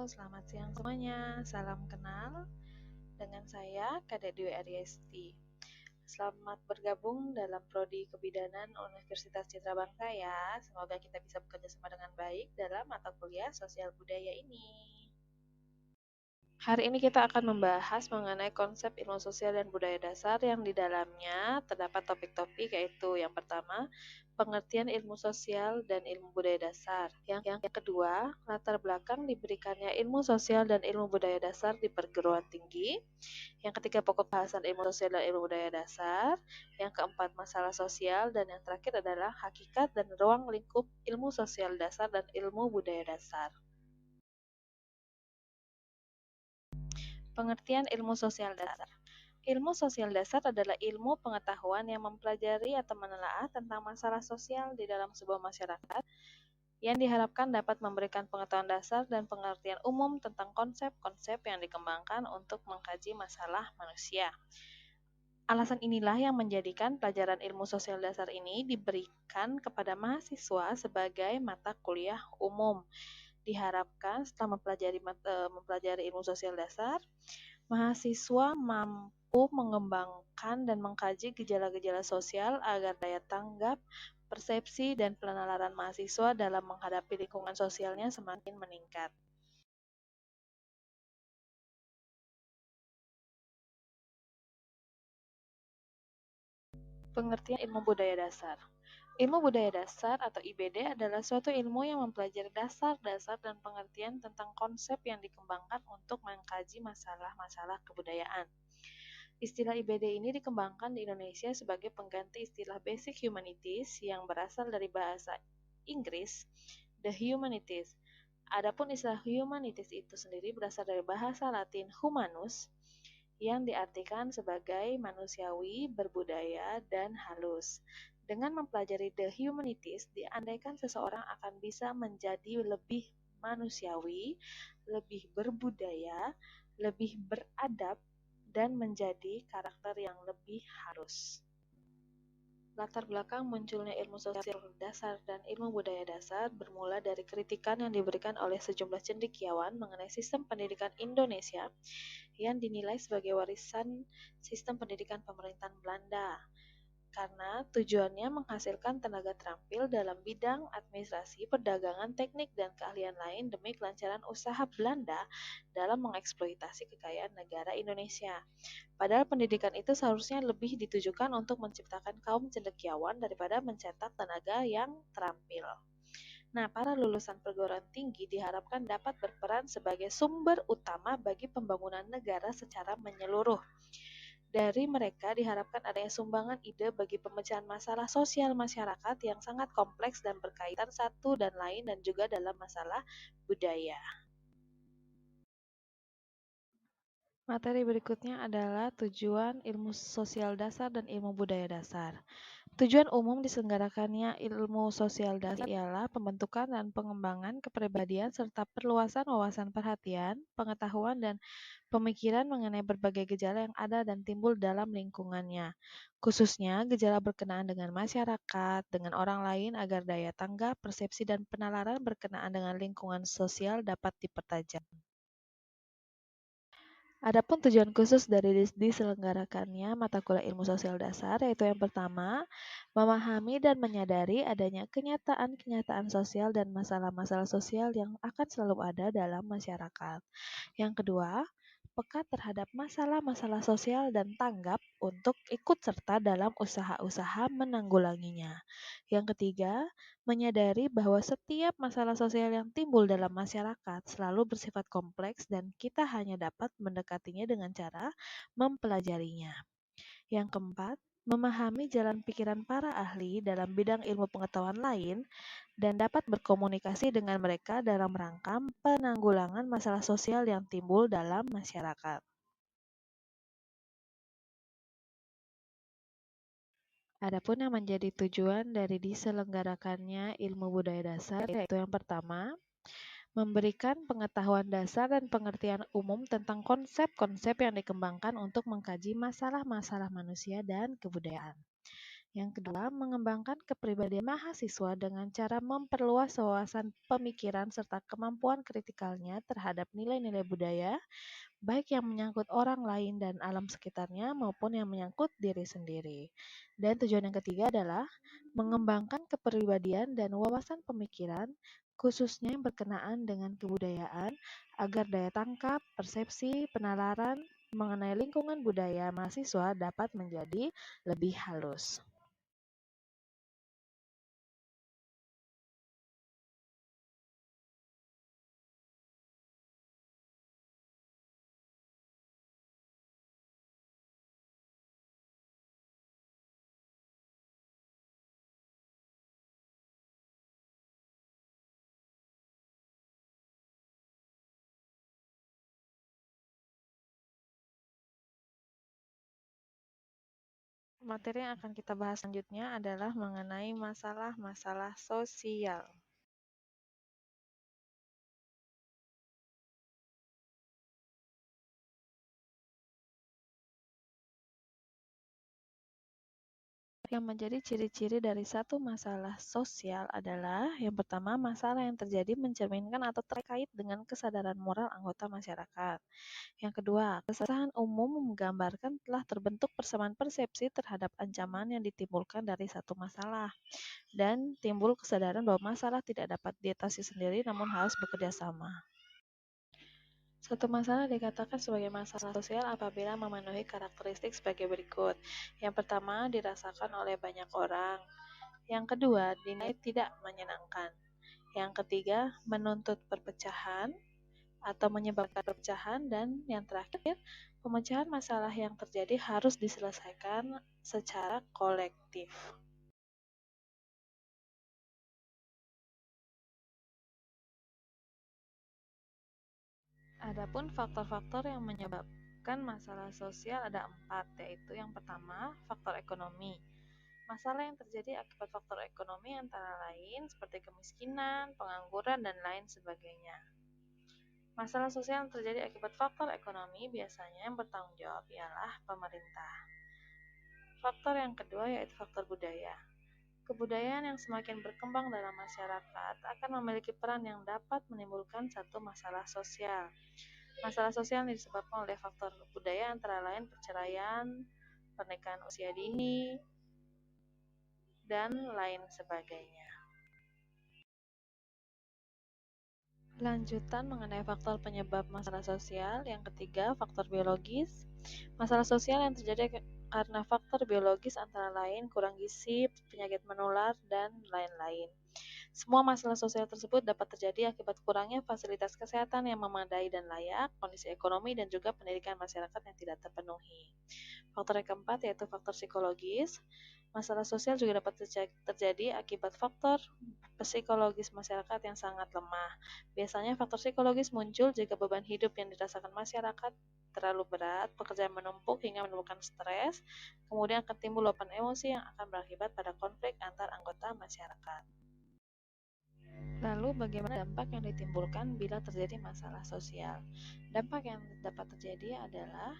selamat siang semuanya. Salam kenal dengan saya, Kadek Dwi Ariesti. Selamat bergabung dalam Prodi Kebidanan Universitas Citra Bangka ya. Semoga kita bisa bekerja sama dengan baik dalam mata kuliah sosial budaya ini. Hari ini kita akan membahas mengenai konsep ilmu sosial dan budaya dasar yang di dalamnya terdapat topik-topik yaitu yang pertama, pengertian ilmu sosial dan ilmu budaya dasar. Yang kedua, latar belakang diberikannya ilmu sosial dan ilmu budaya dasar di perguruan tinggi. Yang ketiga, pokok bahasan ilmu sosial dan ilmu budaya dasar. Yang keempat, masalah sosial. Dan yang terakhir adalah hakikat dan ruang lingkup ilmu sosial dasar dan ilmu budaya dasar. Pengertian ilmu sosial dasar. Ilmu sosial dasar adalah ilmu pengetahuan yang mempelajari atau menelaah tentang masalah sosial di dalam sebuah masyarakat yang diharapkan dapat memberikan pengetahuan dasar dan pengertian umum tentang konsep-konsep yang dikembangkan untuk mengkaji masalah manusia. Alasan inilah yang menjadikan pelajaran ilmu sosial dasar ini diberikan kepada mahasiswa sebagai mata kuliah umum. Diharapkan setelah mempelajari ilmu sosial dasar, mahasiswa mampu mengembangkan dan mengkaji gejala-gejala sosial agar daya tanggap, persepsi, dan penalaran mahasiswa dalam menghadapi lingkungan sosialnya semakin meningkat. Pengertian ilmu budaya dasar. Ilmu budaya dasar atau IBD adalah suatu ilmu yang mempelajari dasar-dasar dan pengertian tentang konsep yang dikembangkan untuk mengkaji masalah-masalah kebudayaan. Istilah IBD ini dikembangkan di Indonesia sebagai pengganti istilah Basic Humanities yang berasal dari bahasa Inggris, The Humanities. Adapun istilah humanities itu sendiri berasal dari bahasa Latin humanus, yang diartikan sebagai manusiawi, berbudaya, dan halus. Dengan mempelajari the humanities, diandaikan seseorang akan bisa menjadi lebih manusiawi, lebih berbudaya, lebih beradab, dan menjadi karakter yang lebih halus. Latar belakang munculnya ilmu sosial dasar dan ilmu budaya dasar bermula dari kritikan yang diberikan oleh sejumlah cendekiawan mengenai sistem pendidikan Indonesia yang dinilai sebagai warisan sistem pendidikan pemerintahan Belanda, karena tujuannya menghasilkan tenaga terampil dalam bidang administrasi, perdagangan, teknik, dan keahlian lain demi kelancaran usaha Belanda dalam mengeksploitasi kekayaan negara Indonesia. Padahal pendidikan itu seharusnya lebih ditujukan untuk menciptakan kaum cendekiawan daripada mencetak tenaga yang terampil. Nah, para lulusan perguruan tinggi diharapkan dapat berperan sebagai sumber utama bagi pembangunan negara secara menyeluruh. Dari mereka diharapkan adanya sumbangan ide bagi pemecahan masalah sosial masyarakat yang sangat kompleks dan berkaitan satu dan lain dan juga dalam masalah budaya. Materi berikutnya adalah tujuan ilmu sosial dasar dan ilmu budaya dasar. Tujuan umum diselenggarakannya ilmu sosial dasar ialah pembentukan dan pengembangan kepribadian serta perluasan wawasan perhatian, pengetahuan, dan pemikiran mengenai berbagai gejala yang ada dan timbul dalam lingkungannya, khususnya gejala berkenaan dengan masyarakat, dengan orang lain agar daya tanggap, persepsi, dan penalaran berkenaan dengan lingkungan sosial dapat dipertajam. Adapun tujuan khusus dari diselenggarakannya mata kuliah ilmu sosial dasar yaitu yang pertama, memahami dan menyadari adanya kenyataan-kenyataan sosial dan masalah-masalah sosial yang akan selalu ada dalam masyarakat. Yang kedua, peka terhadap masalah-masalah sosial dan tanggap untuk ikut serta dalam usaha-usaha menanggulanginya. Yang ketiga, menyadari bahwa setiap masalah sosial yang timbul dalam masyarakat selalu bersifat kompleks dan kita hanya dapat mendekatinya dengan cara mempelajarinya. Yang keempat, memahami jalan pikiran para ahli dalam bidang ilmu pengetahuan lain dan dapat berkomunikasi dengan mereka dalam rangka penanggulangan masalah sosial yang timbul dalam masyarakat. Adapun yang menjadi tujuan dari diselenggarakannya ilmu budaya dasar yaitu yang pertama, memberikan pengetahuan dasar dan pengertian umum tentang konsep-konsep yang dikembangkan untuk mengkaji masalah-masalah manusia dan kebudayaan. Yang kedua, mengembangkan kepribadian mahasiswa dengan cara memperluas wawasan pemikiran serta kemampuan kritikalnya terhadap nilai-nilai budaya, baik yang menyangkut orang lain dan alam sekitarnya maupun yang menyangkut diri sendiri. Dan tujuan yang ketiga adalah mengembangkan kepribadian dan wawasan pemikiran, khususnya yang berkenaan dengan kebudayaan, agar daya tangkap, persepsi, penalaran mengenai lingkungan budaya mahasiswa dapat menjadi lebih halus. Materi yang akan kita bahas selanjutnya adalah mengenai masalah-masalah sosial. Yang menjadi ciri-ciri dari satu masalah sosial adalah yang pertama, masalah yang terjadi mencerminkan atau terkait dengan kesadaran moral anggota masyarakat. Yang kedua, keresahan umum menggambarkan telah terbentuk persamaan persepsi terhadap ancaman yang ditimbulkan dari satu masalah. Dan timbul kesadaran bahwa masalah tidak dapat diatasi sendiri namun harus bekerja sama. Satu masalah dikatakan sebagai masalah sosial apabila memenuhi karakteristik sebagai berikut. Yang pertama, dirasakan oleh banyak orang. Yang kedua, dinilai tidak menyenangkan. Yang ketiga, menuntut perpecahan atau menyebabkan perpecahan. Dan yang terakhir, pemecahan masalah yang terjadi harus diselesaikan secara kolektif. Adapun faktor-faktor yang menyebabkan masalah sosial ada 4, yaitu yang pertama, faktor ekonomi. Masalah yang terjadi akibat faktor ekonomi antara lain seperti kemiskinan, pengangguran, dan lain sebagainya. Masalah sosial yang terjadi akibat faktor ekonomi biasanya yang bertanggung jawab ialah pemerintah. Faktor yang kedua yaitu faktor budaya. Kebudayaan yang semakin berkembang dalam masyarakat akan memiliki peran yang dapat menimbulkan satu masalah sosial. Masalah sosial yang disebabkan oleh faktor budaya antara lain perceraian, pernikahan usia dini, dan lain sebagainya. Lanjutan mengenai faktor penyebab masalah sosial. Yang ketiga, faktor biologis. Masalah sosial yang terjadi karena faktor biologis antara lain kurang gizi, penyakit menular, dan lain-lain. Semua masalah sosial tersebut dapat terjadi akibat kurangnya fasilitas kesehatan yang memadai dan layak, kondisi ekonomi, dan juga pendidikan masyarakat yang tidak terpenuhi. Faktor yang keempat yaitu faktor psikologis. Masalah sosial juga dapat terjadi akibat faktor psikologis masyarakat yang sangat lemah. Biasanya faktor psikologis muncul jika beban hidup yang dirasakan masyarakat terlalu berat, pekerjaan menumpuk hingga menimbulkan stres, kemudian akan timbul luapan emosi yang akan berakibat pada konflik antar anggota masyarakat. Lalu bagaimana dampak yang ditimbulkan bila terjadi masalah sosial? Dampak yang dapat terjadi adalah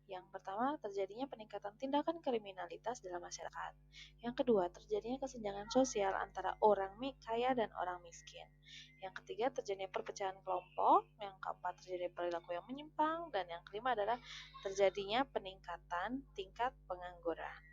yang pertama, terjadinya peningkatan tindakan kriminalitas dalam masyarakat. Yang kedua, terjadinya kesenjangan sosial antara orang kaya dan orang miskin. Yang ketiga, terjadinya perpecahan kelompok. Yang keempat, terjadi perilaku yang menyimpang. Dan yang kelima adalah terjadinya peningkatan tingkat pengangguran.